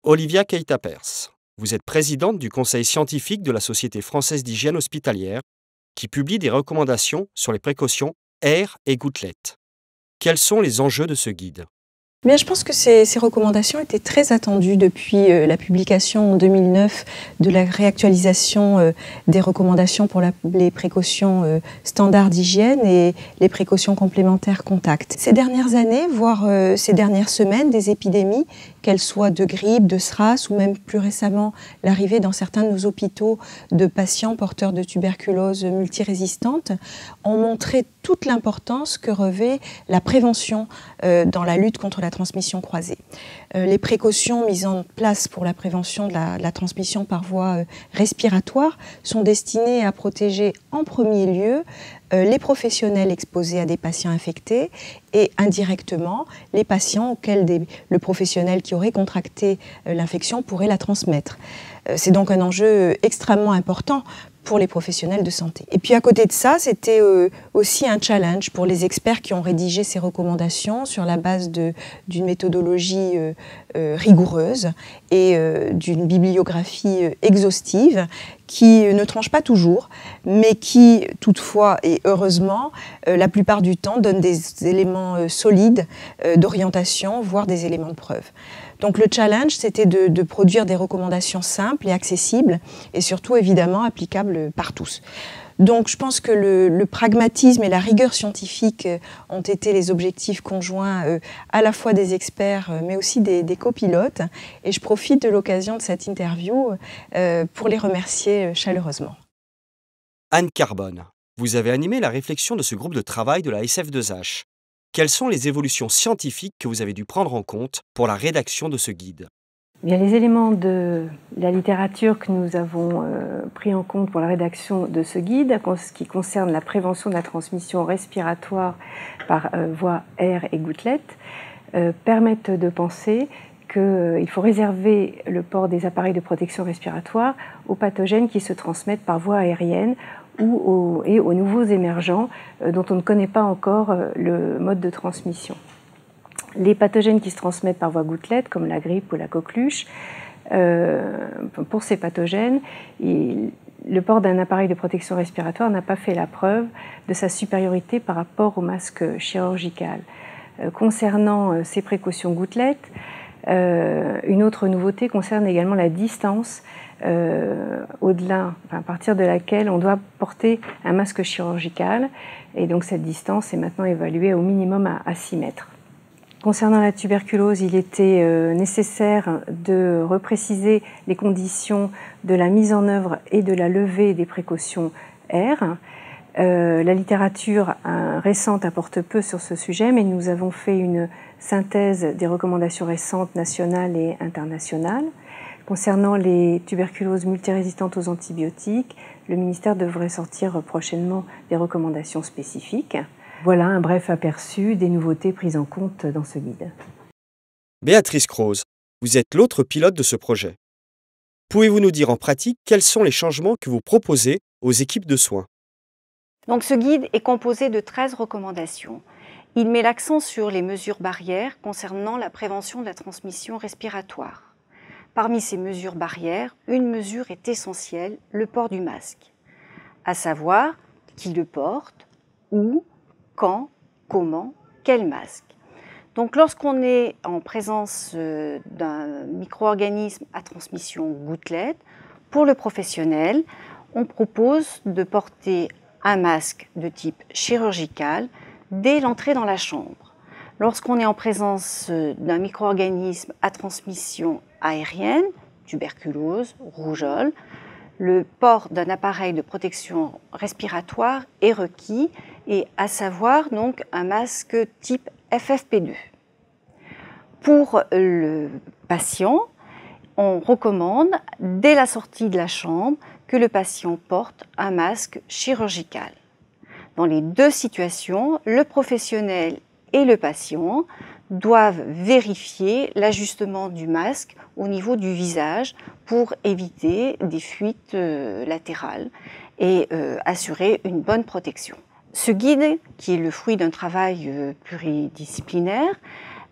Olivia Keita-Pers, vous êtes présidente du conseil scientifique de la Société française d'hygiène hospitalière qui publie des recommandations sur les précautions air et gouttelettes. Quels sont les enjeux de ce guide ? Bien, je pense que ces recommandations étaient très attendues depuis la publication en 2009 de la réactualisation des recommandations pour les précautions standards d'hygiène et les précautions complémentaires contact. Ces dernières années, voire ces dernières semaines, des épidémies, qu'elles soient de grippe, de SRAS ou même plus récemment l'arrivée dans certains de nos hôpitaux de patients porteurs de tuberculose multirésistante, ont montré toute l'importance que revêt la prévention dans la lutte contre la transmission croisée. Les précautions mises en place pour la prévention de la transmission par voie respiratoire sont destinées à protéger en premier lieu les professionnels exposés à des patients infectés et indirectement les patients auxquels le professionnel qui aurait contracté l'infection pourrait la transmettre. C'est donc un enjeu extrêmement important pour les professionnels de santé. Et puis à côté de ça, c'était aussi un challenge pour les experts qui ont rédigé ces recommandations sur la base d'une méthodologie rigoureuse et d'une bibliographie exhaustive qui ne tranche pas toujours, mais qui toutefois et heureusement, la plupart du temps, donne des éléments solides d'orientation, voire des éléments de preuve. Donc le challenge, c'était de produire des recommandations simples et accessibles et surtout évidemment applicables par tous. Donc je pense que le pragmatisme et la rigueur scientifique ont été les objectifs conjoints à la fois des experts mais aussi des copilotes. Et je profite de l'occasion de cette interview pour les remercier chaleureusement. Anne Carbone, vous avez animé la réflexion de ce groupe de travail de la SF2H. Quelles sont les évolutions scientifiques que vous avez dû prendre en compte pour la rédaction de ce guide ? Bien, les éléments de la littérature que nous avons pris en compte pour la rédaction de ce guide, ce qui concerne la prévention de la transmission respiratoire par voie air et gouttelette, permettent de penser qu'il faut réserver le port des appareils de protection respiratoire aux pathogènes qui se transmettent par voie aérienne et aux nouveaux émergents dont on ne connaît pas encore le mode de transmission. Les pathogènes qui se transmettent par voie gouttelette, comme la grippe ou la coqueluche, pour ces pathogènes, le port d'un appareil de protection respiratoire n'a pas fait la preuve de sa supériorité par rapport au masque chirurgical. Concernant ces précautions gouttelettes, une autre nouveauté concerne également la distance à partir de laquelle on doit porter un masque chirurgical. Et donc cette distance est maintenant évaluée au minimum à 6 mètres. Concernant la tuberculose, il était nécessaire de repréciser les conditions de la mise en œuvre et de la levée des précautions air. La littérature récente apporte peu sur ce sujet, mais nous avons fait une synthèse des recommandations récentes nationales et internationales. Concernant les tuberculoses multirésistantes aux antibiotiques, le ministère devrait sortir prochainement des recommandations spécifiques. Voilà un bref aperçu des nouveautés prises en compte dans ce guide. Béatrice Croze, vous êtes l'autre pilote de ce projet. Pouvez-vous nous dire en pratique quels sont les changements que vous proposez aux équipes de soins ? Donc ce guide est composé de 13 recommandations. Il met l'accent sur les mesures barrières concernant la prévention de la transmission respiratoire. Parmi ces mesures barrières, une mesure est essentielle, le port du masque. À savoir, qui le porte, où, quand, comment, quel masque. Donc lorsqu'on est en présence d'un micro-organisme à transmission gouttelette, pour le professionnel, on propose de porter un masque de type chirurgical dès l'entrée dans la chambre. Lorsqu'on est en présence d'un micro-organisme à transmission aérienne, tuberculose, rougeole, le port d'un appareil de protection respiratoire est requis, et à savoir donc un masque type FFP2. Pour le patient, on recommande dès la sortie de la chambre que le patient porte un masque chirurgical. Dans les deux situations, le professionnel et le patient doivent vérifier l'ajustement du masque au niveau du visage pour éviter des fuites latérales et assurer une bonne protection. Ce guide, qui est le fruit d'un travail pluridisciplinaire,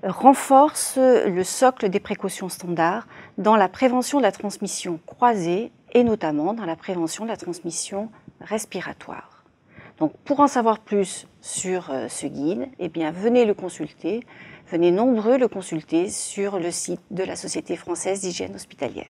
renforce le socle des précautions standards dans la prévention de la transmission croisée et notamment dans la prévention de la transmission respiratoire. Donc, pour en savoir plus sur ce guide, eh bien, venez le consulter, venez nombreux le consulter sur le site de la Société française d'hygiène hospitalière.